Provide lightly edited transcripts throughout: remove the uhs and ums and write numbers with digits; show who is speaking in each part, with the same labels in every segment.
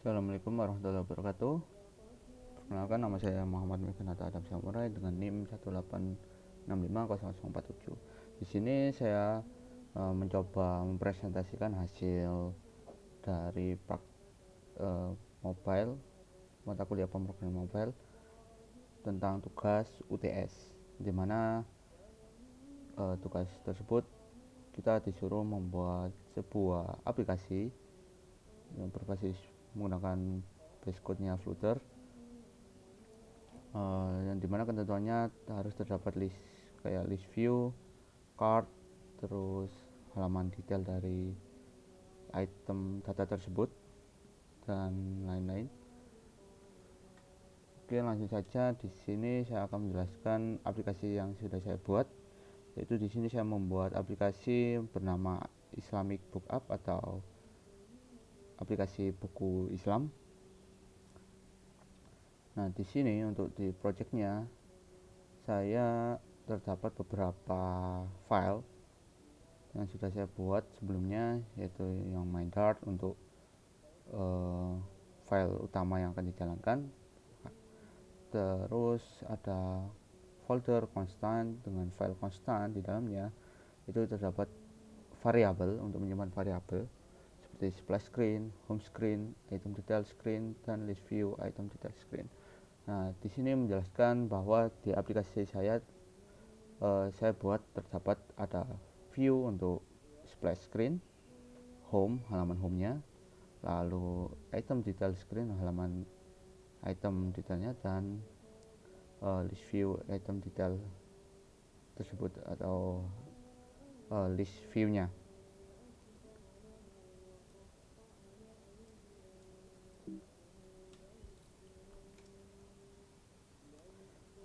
Speaker 1: Assalamualaikum warahmatullahi wabarakatuh. Perkenalkan, nama saya Muhammad Meganata Adam Samurai dengan NIM 186500047. Di sini saya mencoba mempresentasikan hasil dari mobile, mata kuliah pemrograman mobile tentang tugas UTS, di mana tugas tersebut kita disuruh membuat sebuah aplikasi yang berbasis menggunakan base code-nya Flutter, yang dimana ketentuannya harus terdapat list kayak list view, card, terus halaman detail dari item data tersebut dan lain-lain. Oke, langsung saja. Di sini saya akan menjelaskan aplikasi yang sudah saya buat, yaitu di sini saya membuat aplikasi bernama Islamic Book App atau aplikasi buku Islam. Nah, di sini untuk di projectnya saya terdapat beberapa file yang sudah saya buat sebelumnya, yaitu yang MindDart untuk file utama yang akan dijalankan. Terus ada folder konstan dengan file konstan di dalamnya, itu terdapat variabel untuk menyimpan variabel seperti splash screen, home screen, item detail screen, dan list view item detail screen. Nah, di sini menjelaskan bahwa di aplikasi saya buat terdapat ada view untuk splash screen, home, halaman home-nya, lalu item detail screen, halaman item detailnya, dan list view item detail tersebut atau list view-nya.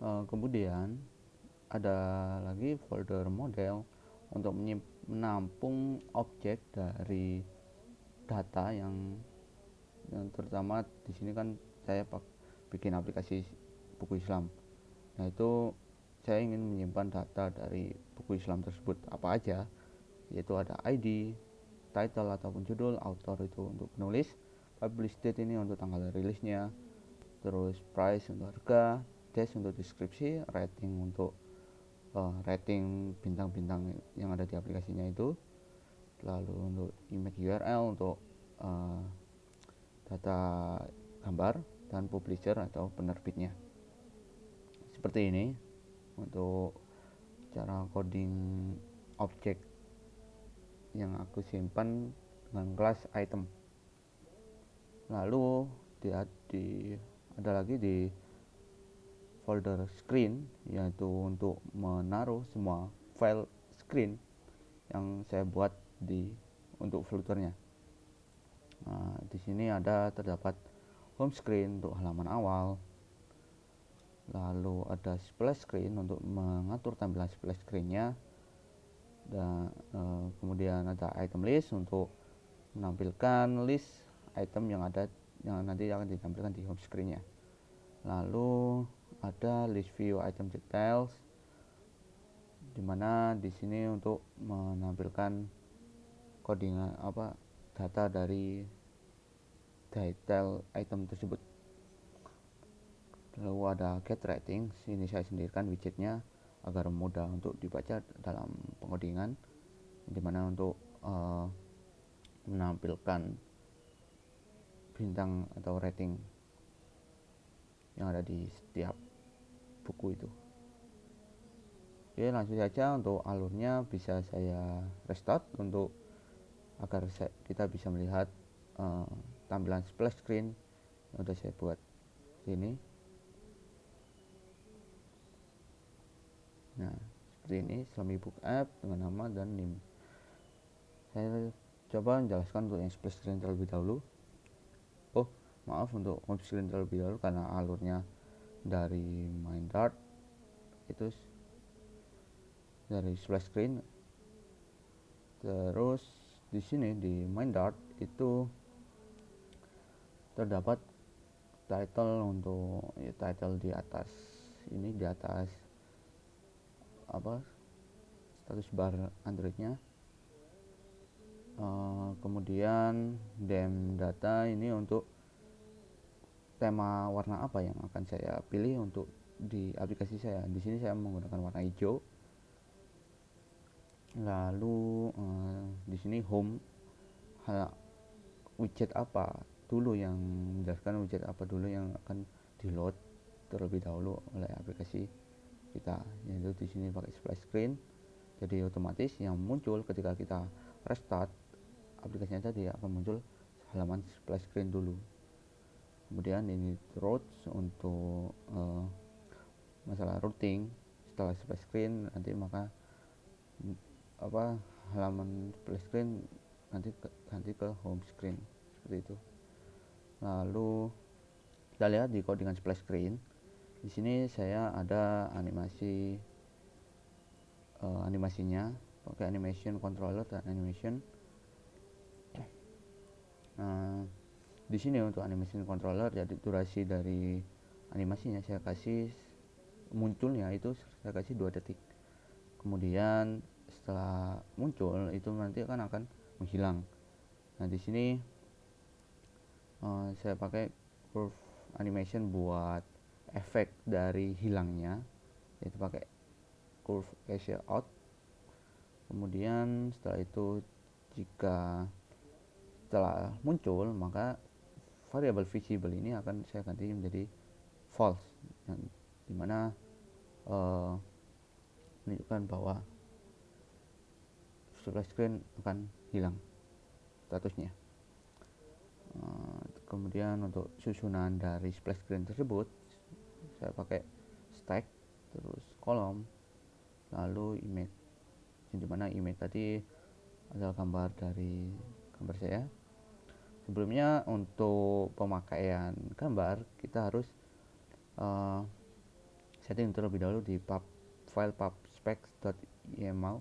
Speaker 1: Kemudian ada lagi folder model untuk menampung objek dari data yang terutama di sini kan saya bikin aplikasi buku Islam. Nah, itu saya ingin menyimpan data dari buku Islam tersebut apa aja, yaitu ada ID, title ataupun judul, author itu untuk penulis, publish date ini untuk tanggal rilisnya, terus price untuk harga, dash untuk deskripsi, rating untuk rating bintang-bintang yang ada di aplikasinya itu, lalu untuk image URL untuk data gambar, dan publisher atau penerbitnya. Seperti ini untuk cara coding objek yang aku simpan dengan kelas item. Lalu ada lagi di folder screen, yaitu untuk menaruh semua file screen yang saya buat untuk Flutternya. Nah, di sini terdapat home screen untuk halaman awal, lalu ada splash screen untuk mengatur tampilan splash screennya, dan kemudian ada item list untuk menampilkan list item yang nanti akan ditampilkan di home screennya. Lalu ada list view item details, dimana di sini untuk menampilkan coding data dari detail item tersebut. Lalu ada get rating, ini saya sendirikan widgetnya agar mudah untuk dibaca dalam pengodingan, dimana untuk menampilkan bintang atau rating yang ada di setiap buku itu. Oke, langsung saja. Untuk alurnya bisa saya restart agar kita bisa melihat tampilan splash screen yang sudah saya buat ini. Nah, seperti ini Islamic Book App dengan nama dan NIM. Saya coba menjelaskan untuk yang splash screen terlebih dahulu. Oh, maaf, untuk home screen terlebih dahulu karena alurnya dari MindDart itu dari splash screen. Terus di sini di MindDart itu terdapat title title di atas ini, di atas status bar Androidnya. Kemudian dem data ini untuk tema warna apa yang akan saya pilih untuk di aplikasi saya. Di sini saya menggunakan warna hijau. Lalu di sini home, widget apa dulu yang menjelaskan widget apa dulu yang akan di load terlebih dahulu oleh aplikasi kita, yaitu di sini pakai splash screen. Jadi otomatis yang muncul ketika kita restart aplikasinya tadi akan muncul halaman splash screen dulu. Kemudian ini routes untuk masalah routing. Setelah splash screen nanti maka halaman splash screen nanti ke home screen seperti itu. Lalu kita lihat di codingan splash screen. Di sini saya ada animasinya pakai animation controller dan animation. Di sini untuk animation controller, jadi durasi dari animasinya saya kasih munculnya itu saya kasih 2 detik. Kemudian setelah muncul itu nanti akan menghilang. Nah di sini saya pakai curve animation buat efek dari hilangnya, yaitu pakai curve cancel out. Kemudian setelah itu jika setelah muncul maka variable visible ini akan saya ganti menjadi false, yang dimana menunjukkan bahwa splash screen akan hilang statusnya. Kemudian untuk susunan dari splash screen tersebut saya pakai stack, terus kolom, lalu image, dimana image tadi adalah gambar dari gambar saya. Sebelumnya untuk pemakaian gambar kita harus setting terlebih dahulu di file pubspecs.yml,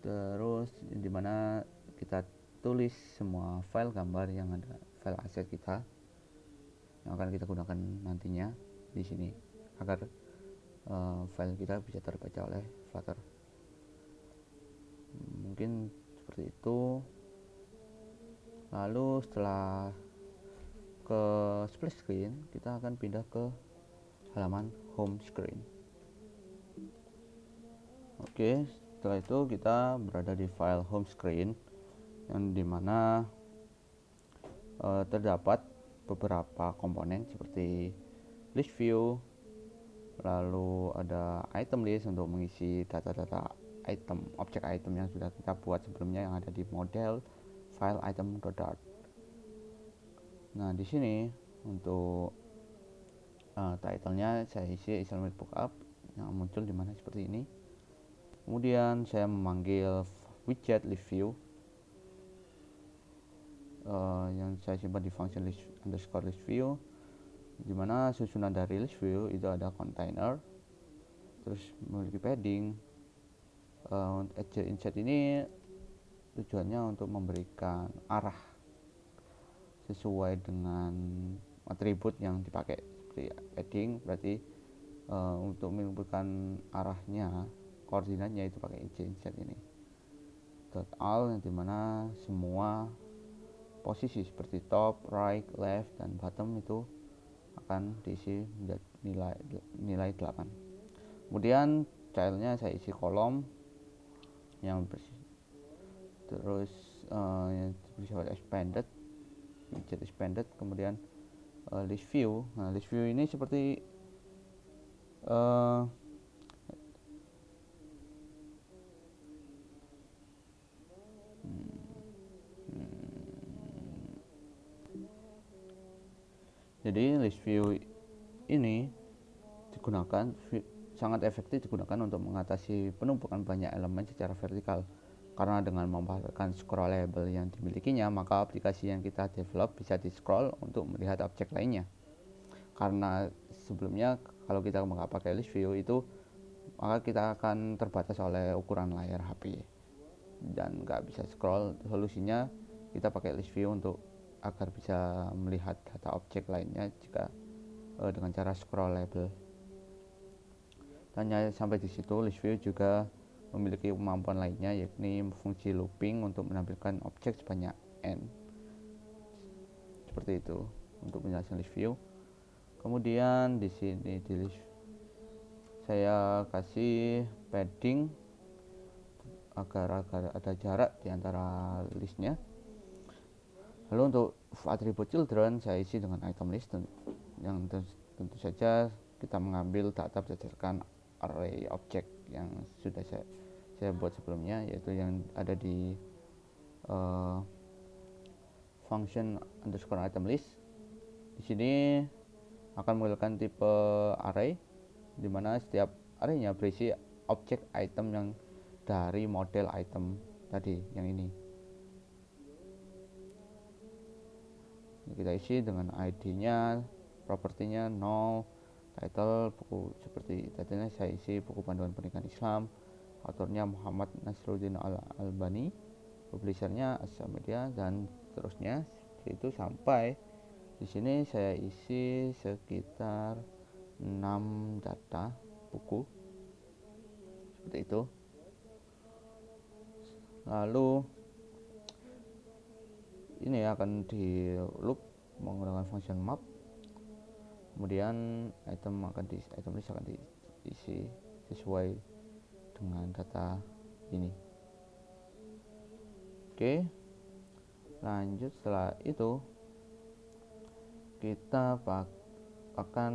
Speaker 1: terus dimana kita tulis semua file gambar yang ada, file aset kita yang akan kita gunakan nantinya di sini agar file kita bisa terbaca oleh Flutter. Mungkin seperti itu. Lalu setelah ke splash screen kita akan pindah ke halaman home screen. Oke, setelah itu kita berada di file home screen yang dimana terdapat beberapa komponen seperti list view, lalu ada item list untuk mengisi data-data item, objek item yang sudah kita buat sebelumnya yang ada di model file item.dart. Nah di sini untuk title-nya saya isi Islamic Bookup yang muncul di mana seperti ini. Kemudian saya memanggil widget list view yang saya simpan di function list view, dimana susunan dari list view itu ada container, terus memiliki padding. Insert ini tujuannya untuk memberikan arah sesuai dengan atribut yang dipakai. Seperti padding berarti untuk menentukan arahnya, koordinatnya itu pakai insert ini. .all yang dimana semua posisi seperti top, right, left, dan bottom itu akan diisi menjadi nilai 8. Kemudian childnya saya isi kolom yang terus yang bersifat expanded, widget expanded, kemudian list view. Nah list view ini seperti jadi list view ini sangat efektif digunakan untuk mengatasi penumpukan banyak elemen secara vertikal, karena dengan memanfaatkan scrollable yang dimilikinya maka aplikasi yang kita develop bisa di scroll untuk melihat objek lainnya. Karena sebelumnya kalau kita nggak pakai list view itu maka kita akan terbatas oleh ukuran layar HP dan nggak bisa scroll. Solusinya kita pakai list view agar bisa melihat data objek lainnya jika dengan cara scrollable. Dan sampai di situ list view juga memiliki kemampuan lainnya, yakni fungsi looping untuk menampilkan objek sebanyak n. Seperti itu. untuk penjelasan list view. Kemudian di sini di list saya kasih padding agar ada jarak di antara listnya. Lalu untuk atribut children saya isi dengan item list, yang tentu saja kita mengambil data berdasarkan array object yang sudah saya buat sebelumnya, yaitu yang ada di function underscore item list. Di sini akan menggunakan tipe array, di mana setiap arraynya berisi objek item yang dari model item tadi yang ini. Kita isi dengan ID-nya, propertinya 0, title buku seperti tadinya saya isi buku panduan pernikahan Islam, autornya Muhammad Nasruddin Al-Albani, publishernya As-Samedia, dan seterusnya. Itu sampai di sini saya isi sekitar 6 data buku seperti itu. Lalu ini akan di loop menggunakan function map. Kemudian item list akan diisi sesuai dengan data ini. Oke, lanjut. Setelah itu kita akan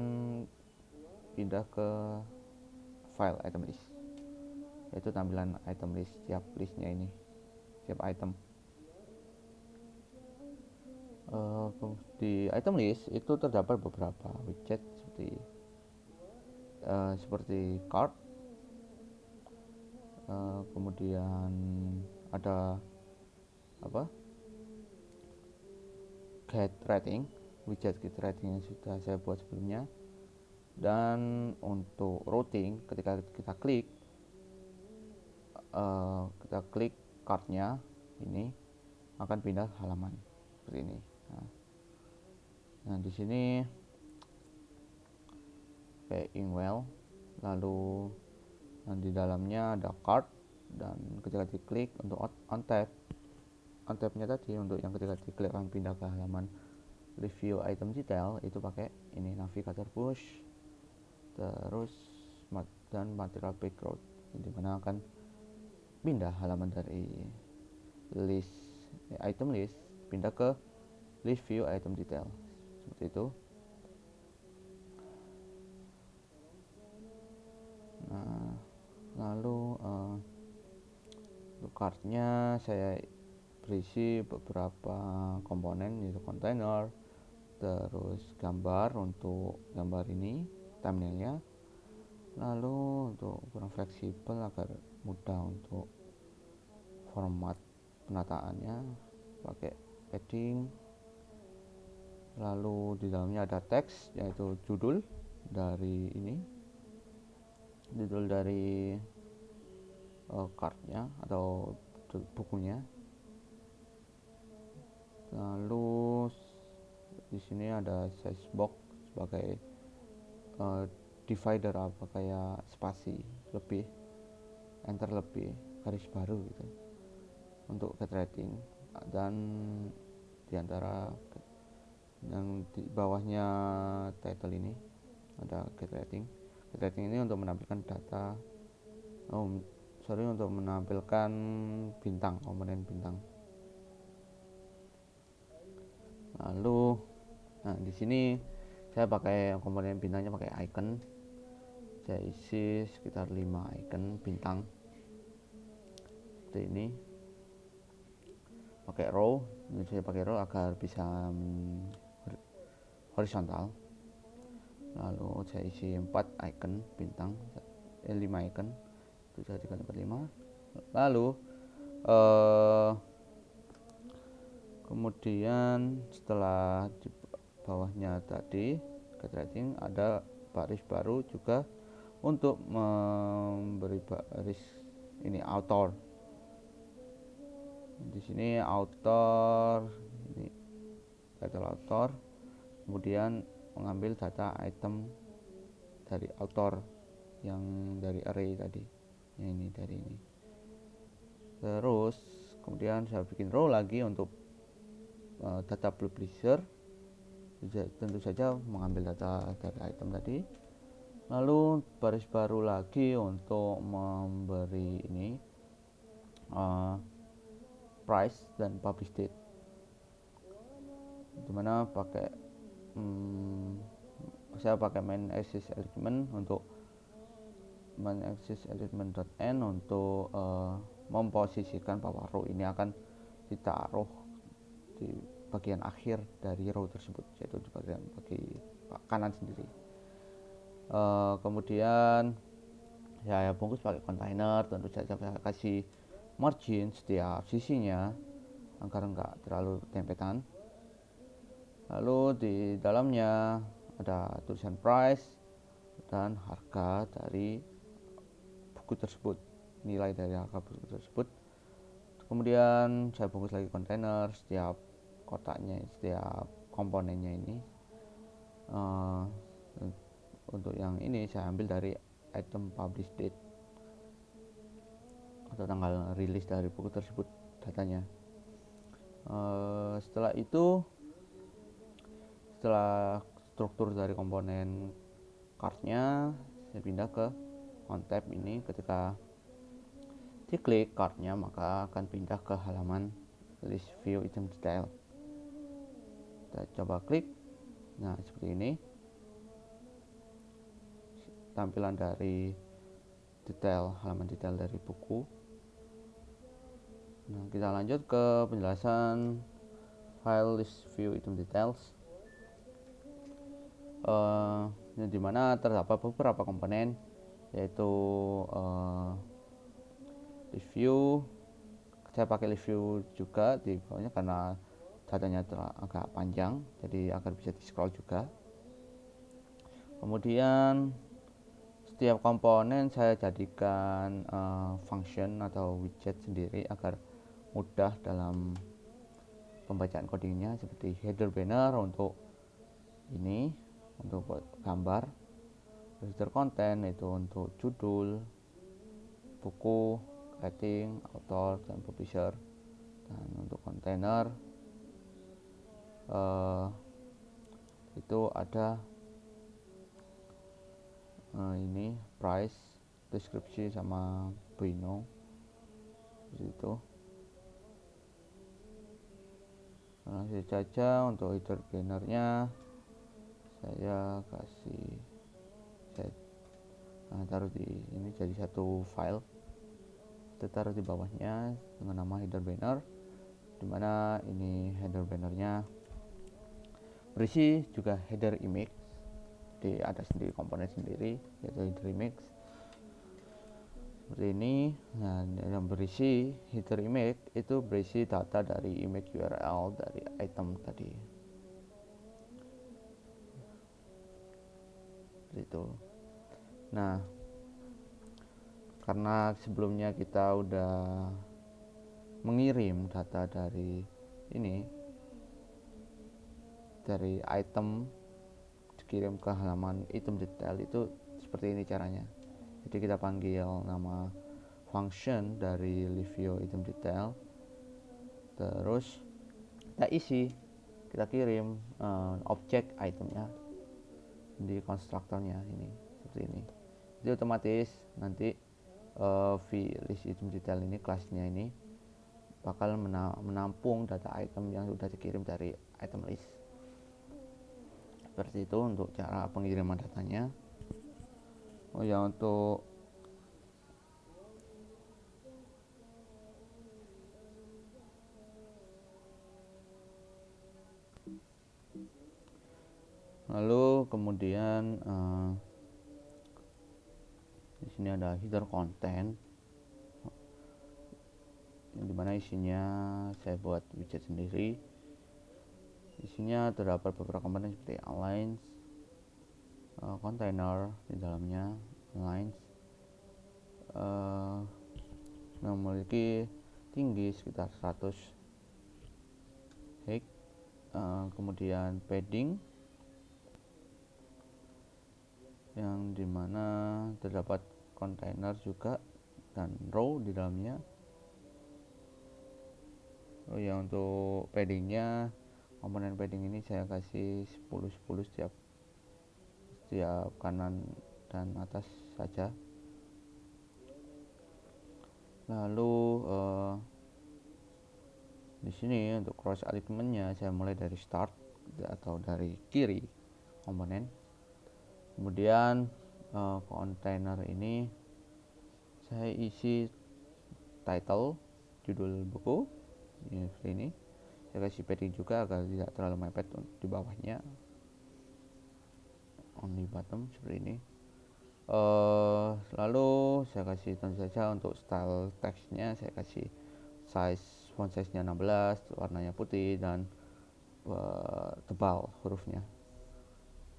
Speaker 1: pindah ke file item list, yaitu tampilan item list setiap listnya ini, setiap item. Di item list itu terdapat beberapa widget seperti card, kemudian ada get rating, widget get rating yang sudah saya buat sebelumnya. Dan untuk routing, ketika kita klik cardnya ini akan pindah halaman seperti ini. Nah di sini paying well, lalu di dalamnya ada card, dan ketika diklik untuk on tab-nya tadi, untuk yang ketika diklik akan pindah ke halaman review item detail, itu pakai ini navigator push, terus dan material background, dimana akan pindah halaman dari item list pindah ke list view item detail seperti itu. Nah lalu cardnya saya berisi beberapa komponen, yaitu container, terus gambar untuk gambar ini thumbnailnya, lalu untuk ukuran fleksibel agar mudah untuk format penataannya pakai padding. Lalu di dalamnya ada teks, yaitu judul dari cardnya atau bukunya. Lalu di sini ada size box sebagai divider, apa kayak spasi lebih, enter lebih, garis baru gitu untuk get rating. Dan diantara yang di bawahnya title ini ada get rating. Get rating ini untuk menampilkan data, untuk menampilkan bintang, komponen bintang. Lalu di sini saya pakai komponen bintangnya pakai icon. Saya isi sekitar 5 icon bintang seperti ini, pakai row. Saya pakai row agar bisa horizontal. Lalu saya isi 4 icon bintang, 5 icon, itu saya jadikan 5. Lalu kemudian setelah di bawahnya tadi get rating, ada baris baru juga untuk memberi baris ini author. Di sini author, ini title author, kemudian mengambil data item dari author yang dari array tadi, yang ini dari ini. Terus kemudian saya bikin row lagi untuk data publisher, tentu saja mengambil data dari item tadi. Lalu baris baru lagi untuk memberi ini price dan publish date, dimana pakai saya pakai main access element untuk main access element.n untuk memposisikan bahwa row ini akan ditaruh di bagian akhir dari row tersebut, yaitu di bagian kanan sendiri. Kemudian saya bungkus pakai kontainer, tentu saja saya kasih margin setiap sisinya agar enggak terlalu dempetan. Lalu di dalamnya ada tulisan price dan harga dari buku tersebut, nilai dari harga buku tersebut. Kemudian saya bungkus lagi kontainer, setiap kotaknya, setiap komponennya ini. Untuk yang ini saya ambil dari item publish date atau tanggal rilis dari buku tersebut datanya. Setelah itu, setelah struktur dari komponen cardnya, saya pindah ke on tab ini. Ketika diklik cardnya, maka akan pindah ke halaman list view item detail. Kita coba klik. Nah, seperti ini tampilan dari halaman detail dari buku. Nah, kita lanjut ke penjelasan file list view item details, di mana terdapat beberapa komponen, yaitu list view. Saya pakai list view juga di bawahnya karena datanya agak panjang, jadi agar bisa di scroll juga. Kemudian setiap komponen saya jadikan function atau widget sendiri agar mudah dalam pembacaan codingnya, seperti header banner untuk ini, untuk gambar, register content itu untuk judul buku, rating, author, dan publisher. Dan untuk kontainer itu ada ini price, deskripsi, sama Buino, seperti itu. Langsung saja untuk header bannernya saya taruh di ini jadi satu file, kita taruh di bawahnya dengan nama header banner, dimana ini header bannernya berisi juga header image, ada sendiri komponen sendiri yaitu header image seperti ini. Nah, yang berisi header image itu berisi data dari image URL dari item tadi, seperti itu. Nah, karena sebelumnya kita udah mengirim data dari item dikirim ke halaman item detail, itu seperti ini caranya. Jadi kita panggil nama function dari list view item detail, terus kita kirim objek itemnya di konstruktornya ini, seperti ini. Jadi otomatis nanti list item detail ini, kelasnya ini bakal menampung data item yang sudah dikirim dari item list. Seperti itu untuk cara pengiriman datanya. Untuk lalu kemudian di sini ada header content, dimana isinya saya buat widget sendiri. Isinya terdapat beberapa komponen seperti aligns, container di dalamnya, aligns yang memiliki tinggi sekitar 100 height, kemudian padding yang dimana terdapat container juga dan row di dalamnya. Untuk paddingnya komponen padding ini saya kasih 10-10 setiap kanan dan atas saja. Lalu di sini untuk cross alignmentnya saya mulai dari start atau dari kiri komponen. Kemudian kontainer ini saya isi title, judul buku ini seperti ini. Saya kasih padding juga agar tidak terlalu mepet di bawahnya, on the bottom seperti ini. Lalu saya kasih tentu saja untuk style teksnya saya kasih font size nya 16, warnanya putih dan tebal hurufnya.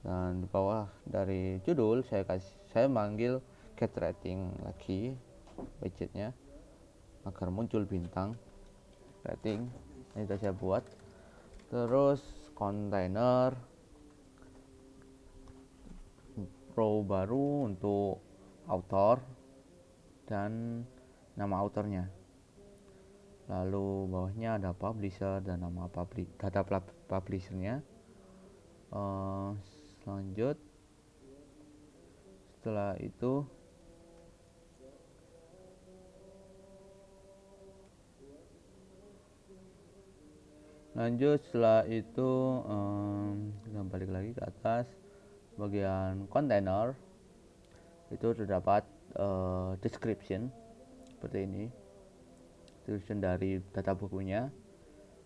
Speaker 1: Dan di bawah dari judul saya manggil get rating lagi widgetnya agar muncul bintang rating. Ini sudah saya buat. Terus kontainer row baru untuk author dan nama autornya. Lalu bawahnya ada publisher dan nama data publishernya. Setelah itu kita balik lagi ke atas bagian kontainer itu terdapat description seperti ini, description dari data bukunya.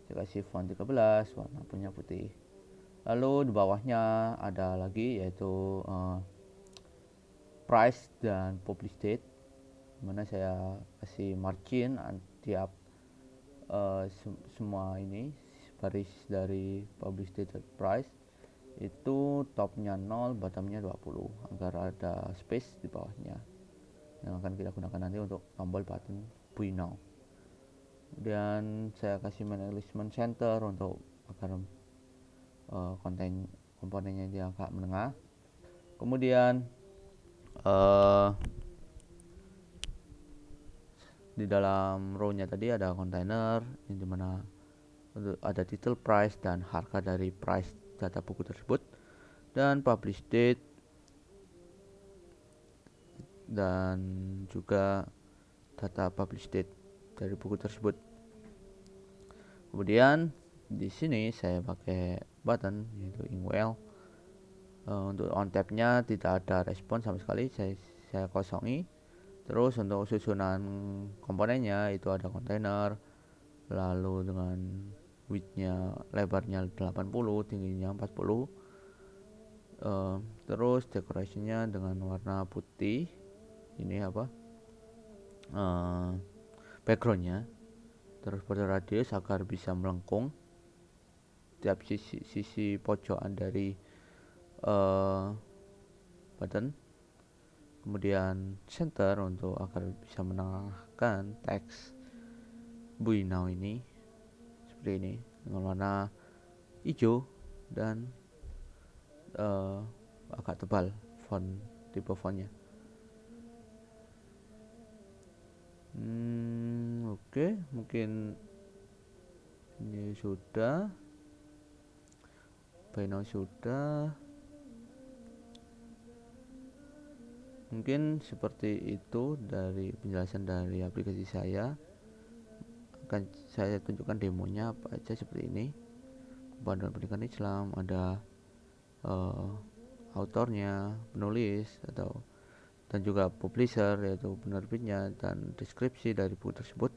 Speaker 1: Saya kasih font 13, warna punya putih. Lalu di bawahnya ada lagi yaitu price dan publish date, dimana saya kasih margin tiap semua ini baris dari publish date dan price itu topnya 0, bottomnya 20 agar ada space di bawahnya yang akan kita gunakan nanti untuk tombol button buy now. Dan saya kasih management center untuk agar komponennya di angka menengah. Kemudian di dalam row-nya tadi ada kontainer di mana ada title, price dan harga dari price data buku tersebut, dan publish date dan juga data publish date dari buku tersebut. Kemudian di sini saya pakai button yaitu Inkwell. Untuk on tab-nya tidak ada respon sama sekali, saya kosongi. Terus untuk susunan komponennya itu ada kontainer, lalu dengan width-nya lebarnya 80, tingginya 40. Terus decoration-nya dengan warna putih. Ini background-nya. Terus border radius agar bisa melengkung tiap sisi pojokan dari button. Kemudian center untuk agar bisa menengahkan teks buy now ini seperti ini dengan warna hijau dan agak tebal tipe fontnya. Oke, mungkin ini sudah. Buy now sudah. Mungkin seperti itu dari penjelasan dari aplikasi saya. Akan saya tunjukkan demonya apa aja seperti ini. Panduan pendidikan Islam, ada autornya, penulis dan juga publisher yaitu penerbitnya, dan deskripsi dari buku tersebut,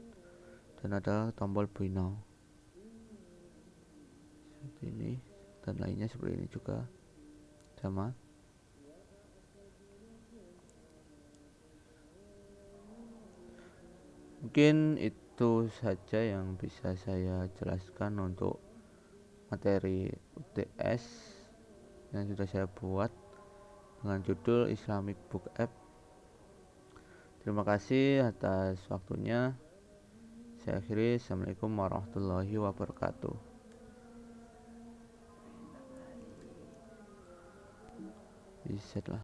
Speaker 1: dan ada tombol buy now seperti ini, dan lainnya seperti ini juga sama. Mungkin itu saja yang bisa saya jelaskan untuk materi UTS yang sudah saya buat dengan judul Islamic Book App. Terima kasih atas waktunya. Saya akhiri. Assalamualaikum warahmatullahi wabarakatuh. Bisa lah.